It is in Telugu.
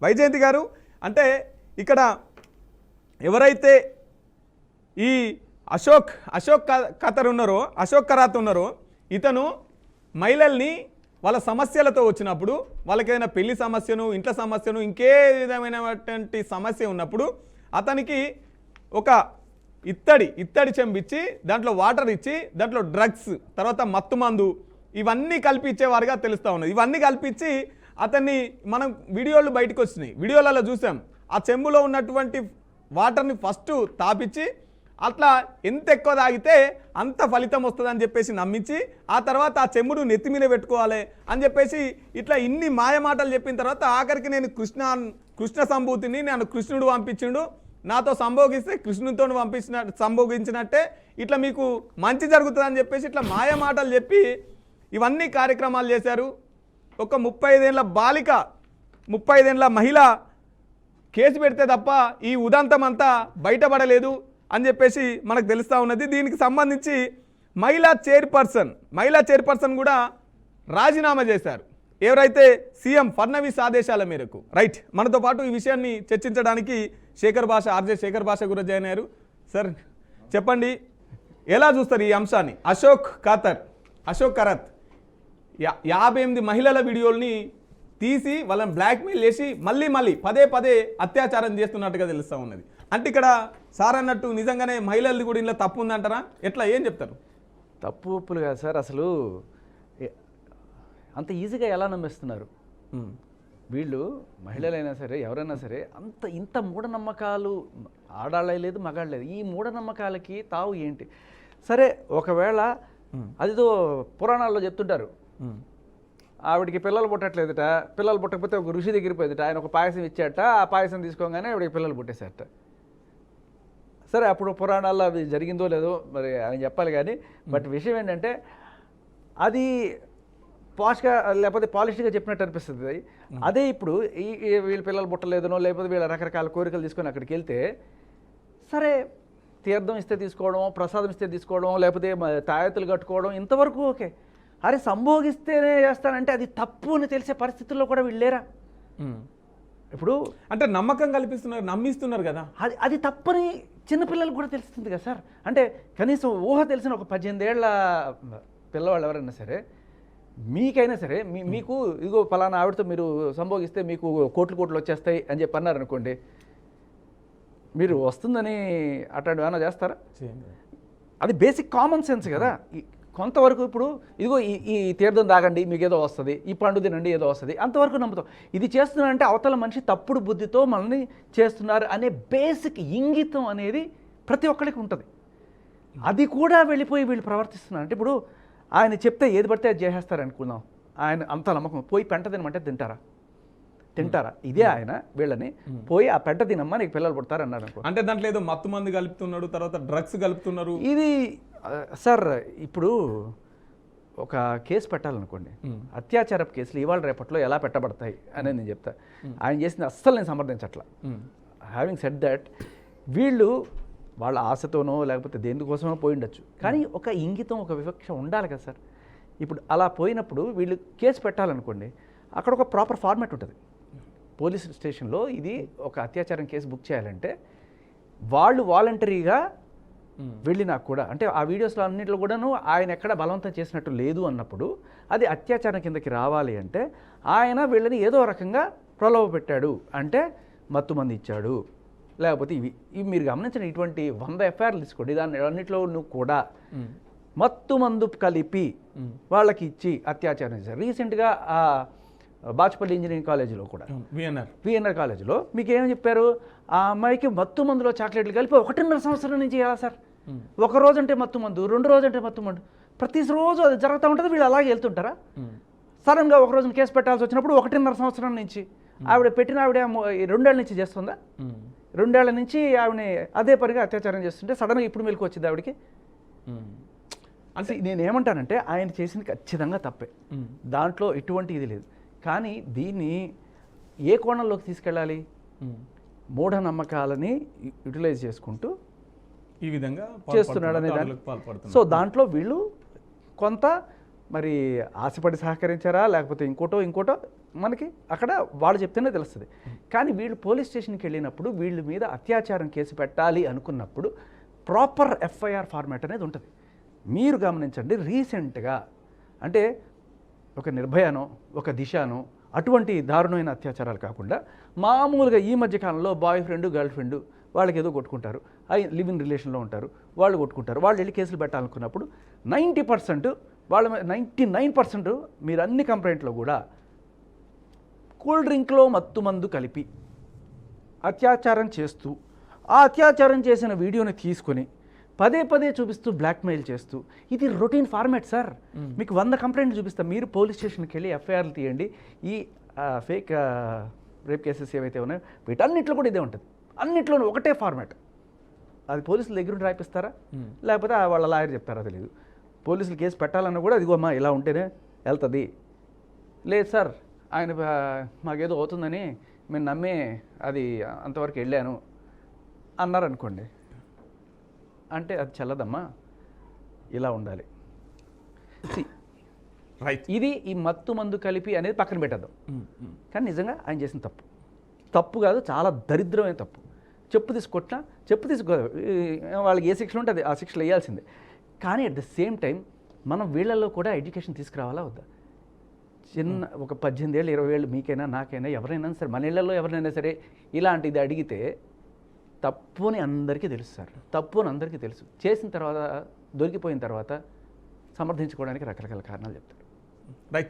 వైజయంతి గారు, అంటే ఇక్కడ ఎవరైతే ఈ అశోక్ కరాత్ ఉన్నారో ఇతను మహిళల్ని వాళ్ళ సమస్యలతో వచ్చినప్పుడు, వాళ్ళకైనా పెళ్లి సమస్యను, ఇంట్లో సమస్యను, ఇంకే విధమైనటువంటి సమస్య ఉన్నప్పుడు అతనికి ఒక ఇత్తడి చెంబిచ్చి దాంట్లో వాటర్ ఇచ్చి దాంట్లో డ్రగ్స్, తర్వాత మత్తు మందు ఇవన్నీ కల్పించేవారుగా తెలుస్తూ ఉన్నది. ఇవన్నీ కల్పించి అతన్ని మనం వీడియోలు బయటకు వచ్చినాయి, వీడియోలలో చూసాం. ఆ చెంబులో ఉన్నటువంటి వాటర్ని ఫస్ట్ తాపించి అట్లా ఎంత ఎక్కువ తాగితే అంత ఫలితం వస్తుందని చెప్పేసి నమ్మించి ఆ తర్వాత ఆ చెంబును నెత్తి మీద పెట్టుకోవాలి అని చెప్పేసి ఇట్లా ఇన్ని మాయమాటలు చెప్పిన తర్వాత ఆఖరికి నేను కృష్ణ సంభూతిని నన్ను కృష్ణుడు పంపించిండు, నాతో సంభోగిస్తే కృష్ణుడితో సంభోగించినట్టే ఇట్లా మీకు మంచి జరుగుతుందని చెప్పేసి ఇట్లా మాయమాటలు చెప్పి ఇవన్నీ కార్యక్రమాలు చేశారు. ఒక 35 ఏళ్ల బాలిక, 35 ఏళ్ల మహిళ కేసు పెడితే తప్ప ఈ ఉదంతం అంతా బయటపడలేదు అని చెప్పేసి మనకు తెలుస్తూ ఉన్నది. దీనికి సంబంధించి మహిళా చైర్పర్సన్ కూడా రాజీనామా చేశారు, ఎవరైతే సీఎం ఫడ్నవీస్ ఆదేశాల మేరకు. రైట్, మనతో పాటు ఈ విషయాన్ని చర్చించడానికి ఆర్జే శేఖర్ భాష గురించి జాయిన్ అయ్యారు. సార్ చెప్పండి, ఎలా చూస్తారు ఈ అంశాన్ని? అశోక్ కరాత్ 58 మహిళల వీడియోల్ని తీసి వాళ్ళని బ్లాక్మెయిల్ చేసి మళ్ళీ పదే అత్యాచారం చేస్తున్నట్టుగా తెలుస్తూ ఉన్నది. అంటే ఇక్కడ సార్ అన్నట్టు నిజంగానే మహిళలది కూడా ఇలా తప్పు ఉందంటారా? ఎట్లా, ఏం చెప్తారు? తప్పు ఒప్పులు కాదు సార్, అసలు అంత ఈజీగా ఎలా నమ్మేస్తున్నారు వీళ్ళు? మహిళలైనా సరే ఎవరైనా సరే ఇంత మూఢనమ్మకాలు, ఆడాళ్ళే లేదు మగాళ్ళ లేదు, ఈ మూఢనమ్మకాలకి తావు ఏంటి? సరే, ఒకవేళ అదిదో పురాణాల్లో చెప్తుంటారు, ఆవిడికి పిల్లలు పుట్టట్లేదుట, పిల్లలు పుట్టకపోతే ఒక ఋషి దగ్గర పోయేదిట, ఆయన ఒక పాయసం ఇచ్చాట, ఆ పాయసం తీసుకోగానే ఆవిడికి పిల్లలు పుట్టేశారట. సరే, అప్పుడు పురాణాల్లో అది జరిగిందో లేదో మరి ఆయన చెప్పాలి కానీ, బట్ విషయం ఏంటంటే అది పాష్గా లేకపోతే పాలిష్గా చెప్పినట్టు అనిపిస్తుంది. అదే ఇప్పుడు వీళ్ళ పిల్లలు పుట్టలేదనో లేకపోతే వీళ్ళ రకరకాల కోరికలు తీసుకొని అక్కడికి వెళ్తే, సరే తీర్థం ఇస్తే తీసుకోవడం, ప్రసాదం ఇస్తే తీసుకోవడం, లేకపోతే తాయెత్తులు కట్టుకోవడం ఇంతవరకు ఓకే. అరే సంభోగిస్తేనే చేస్తానంటే అది తప్పు అని తెలిసే పరిస్థితుల్లో కూడా వీళ్ళేరా? ఇప్పుడు అంటే నమ్మకం కల్పిస్తున్నారు, నమ్మిస్తున్నారు కదా, అది తప్పని చిన్నపిల్లలకు కూడా తెలుస్తుంది కదా సార్. అంటే కనీసం ఊహ తెలిసిన ఒక 18 ఏళ్ల పిల్లవాళ్ళు ఎవరైనా సరే, మీకైనా సరే మీకు ఇదిగో ఫలానా ఆవిడతో మీరు సంభోగిస్తే మీకు కోట్లు వచ్చేస్తాయి అని చెప్పి అన్నారనుకోండి, మీరు వస్తుందని అట్లాంటివి ఏమైనా చేస్తారా? అది బేసిక్ కామన్ సెన్స్ కదా. కొంతవరకు ఇప్పుడు ఇదిగో ఈ తీర్థం తాగండి మీకు ఏదో వస్తుంది, ఈ పండు తినండి ఏదో వస్తుంది, అంతవరకు నమ్ముతాం. ఇది చేస్తున్నారంటే అవతల మనిషి తప్పుడు బుద్ధితో మనల్ని చేస్తున్నారు అనే బేసిక్ ఇంగితం అనేది ప్రతి ఒక్కరికి ఉంటుంది. అది కూడా వెళ్ళిపోయి వీళ్ళు ప్రవర్తిస్తున్నారు. అంటే ఇప్పుడు ఆయన చెప్తే ఏది పడితే అది చేసేస్తారు అనుకుందాం, ఆయన అంత నమ్మకం. పోయి పెంట తినమంటే తింటారా? ఇదే ఆయన వీళ్ళని పోయి ఆ పెంట తినమ్మా నీకు పిల్లలు పుడతారు అన్నారు అనుకో. అంటే దాంట్లో ఏదో మత్తు మందు కలుపుతున్నాడు, తర్వాత డ్రగ్స్ కలుపుతున్నారు. ఇది సార్ ఇప్పుడు ఒక కేసు పెట్టాలనుకోండి, అత్యాచారపు కేసులు ఇవాళ రేపట్లో ఎలా పెట్టబడతాయి అనేది నేను చెప్తా. ఆయన చేసింది అస్సలు నేను సమర్థించట్లా. హ్యావింగ్ సెడ్ దట్, వీళ్ళు వాళ్ళ ఆశతోనో లేకపోతే దేనికోసమో పోయి ఉండొచ్చు, కానీ ఒక ఇంగితం, ఒక వివక్ష ఉండాలి కదా సార్. ఇప్పుడు అలా పోయినప్పుడు వీళ్ళు కేసు పెట్టాలనుకోండి, అక్కడ ఒక ప్రాపర్ ఫార్మాట్ ఉంటుంది. పోలీస్ స్టేషన్లో ఇది ఒక అత్యాచారం కేసు బుక్ చేయాలంటే వాళ్ళు వాలంటరీగా వెళ్ళినా కూడా, అంటే ఆ వీడియోస్లో అన్నింటిలో కూడాను ఆయన ఎక్కడ బలవంతం చేసినట్టు లేదు అన్నప్పుడు అది అత్యాచారం కిందకి రావాలి అంటే ఆయన వీళ్ళని ఏదో రకంగా ప్రలోభ పెట్టాడు, అంటే మత్తు మంది ఇచ్చాడు, లేకపోతే ఇవి మీరు గమనించిన ఇటువంటి 100 ఎఫ్ఐఆర్లు తీసుకోండి, దాని అన్నింటిలో నువ్వు కూడా మత్తు మందు కలిపి వాళ్ళకి ఇచ్చి అత్యాచారం చేశారు. రీసెంట్గా ఆ బాచుపల్లి ఇంజనీరింగ్ కాలేజీలో కూడా, విఎన్ఆర్ కాలేజీలో మీకు ఏమని చెప్పారు, ఆ అమ్మాయికి మత్తు మందులో చాక్లెట్లు కలిపి 1.5 సంవత్సరం నుంచి చేయాలి సార్. ఒక రోజు అంటే మత్తు మందు, 2 రోజు అంటే మత్తు మందు, ప్రతి రోజు అది జరుగుతూ ఉంటుంది. వీళ్ళు అలాగే వెళ్తుంటారా? సడన్గా ఒక రోజున కేసు పెట్టాల్సి వచ్చినప్పుడు 1.5 సంవత్సరం నుంచి ఆవిడ 2 ఏళ్ల నుంచి చేస్తుందా? 2 ఏళ్ల నుంచి ఆవిడని అదే పనిగా అత్యాచారం చేస్తుంటే సడన్గా ఇప్పుడు మెలకు వచ్చింది ఆవిడకి. అంటే నేనేమంటానంటే ఆయన చేసింది ఖచ్చితంగా తప్పే, దాంట్లో ఎటువంటి ఇది లేదు. కానీ దీన్ని ఏ కోణంలోకి తీసుకెళ్ళాలి? మూఢనమ్మకాలని యూటిలైజ్ చేసుకుంటూ ఈ విధంగా చేస్తున్నాడు అనే దాన్ని. సో దాంట్లో వీళ్ళు కొంత మరి ఆశపడి సహకరించారా లేకపోతే ఇంకోటో మనకి అక్కడ వాళ్ళు చెప్తేనే తెలుస్తుంది. కానీ వీళ్ళు పోలీస్ స్టేషన్కి వెళ్ళినప్పుడు వీళ్ళ మీద అత్యాచారం కేసు పెట్టాలి అనుకున్నప్పుడు ప్రాపర్ ఎఫ్ఐఆర్ ఫార్మాట్ అనేది ఉంటుంది. మీరు గమనించండి, రీసెంట్గా అంటే ఒక నిర్భయనో ఒక దిశనో అటువంటి దారుణమైన అత్యాచారాలు కాకుండా మామూలుగా ఈ మధ్యకాలంలో బాయ్ ఫ్రెండ్ గర్ల్ ఫ్రెండ్ వాళ్ళకి ఏదో కొట్టుకుంటారు, లివ్ ఇన్ రిలేషన్లో ఉంటారు, వాళ్ళు కొట్టుకుంటారు, వాళ్ళు వెళ్ళి కేసులు పెట్టాలనుకున్నప్పుడు 90% వాళ్ళ 99% మీరు అన్ని కంప్లైంట్లో కూడా కూల్ డ్రింక్లో మత్తుమందు కలిపి అత్యాచారం చేస్తూ ఆ అత్యాచారం చేసిన వీడియోని తీసుకొని పదే పదే చూపిస్తూ బ్లాక్మెయిల్ చేస్తూ, ఇది రొటీన్ ఫార్మాట్ సార్. మీకు 100 కంప్లైంట్లు చూపిస్తాం, మీరు పోలీస్ స్టేషన్కి వెళ్ళి ఎఫ్ఐఆర్లు తీయండి. ఈ ఫేక్ రేప్ కేసెస్ ఏవైతే ఉన్నాయో వీటన్నిటిలో కూడా ఇదే ఉంటుంది. అన్నిట్లోనూ ఒకటే ఫార్మాట్. అది పోలీసుల దగ్గర నుండి రాయిస్తారా లేకపోతే వాళ్ళ లాయర్ చెప్తారా తెలియదు. పోలీసులు కేసు పెట్టాలన్నా కూడా ఇదిగో అమ్మా ఇలా ఉంటేనే వెళ్తుంది. లేదు సార్ ఆయన మాకేదో అవుతుందని మేము నమ్మే అది అంతవరకు వెళ్ళాను అన్నారనుకోండి, అంటే అది చల్లదమ్మా, ఇలా ఉండాలి. రైట్. ఇది ఈ మత్తు మందు కలిపి అనేది పక్కన పెట్టేద్దాం. కానీ నిజంగా ఆయన చేసిన తప్పు కాదు, చాలా దరిద్రమైన తప్పు. చెప్పు తీసుకొట్టినా చెప్పు తీసుకో, వాళ్ళకి ఏ శిక్షలు ఉంటే అది ఆ శిక్షలు వేయాల్సిందే. కానీ అట్ ద సేమ్ టైం మనం వీళ్ళల్లో కూడా ఎడ్యుకేషన్ తీసుకురావాలా వద్దా? చిన్న ఒక 18 ఏళ్ళు 20 ఏళ్ళు మీకైనా నాకైనా ఎవరైనా సరే, మన ఇళ్లలో ఎవరైనా సరే ఇలాంటిది అడిగితే తప్పు అని అందరికీ తెలుసు సార్, తప్పు అని అందరికీ తెలుసు. చేసిన తర్వాత దొరికిపోయిన తర్వాత సమర్థించుకోవడానికి రకరకాల కారణాలు చెప్తారు. రైట్.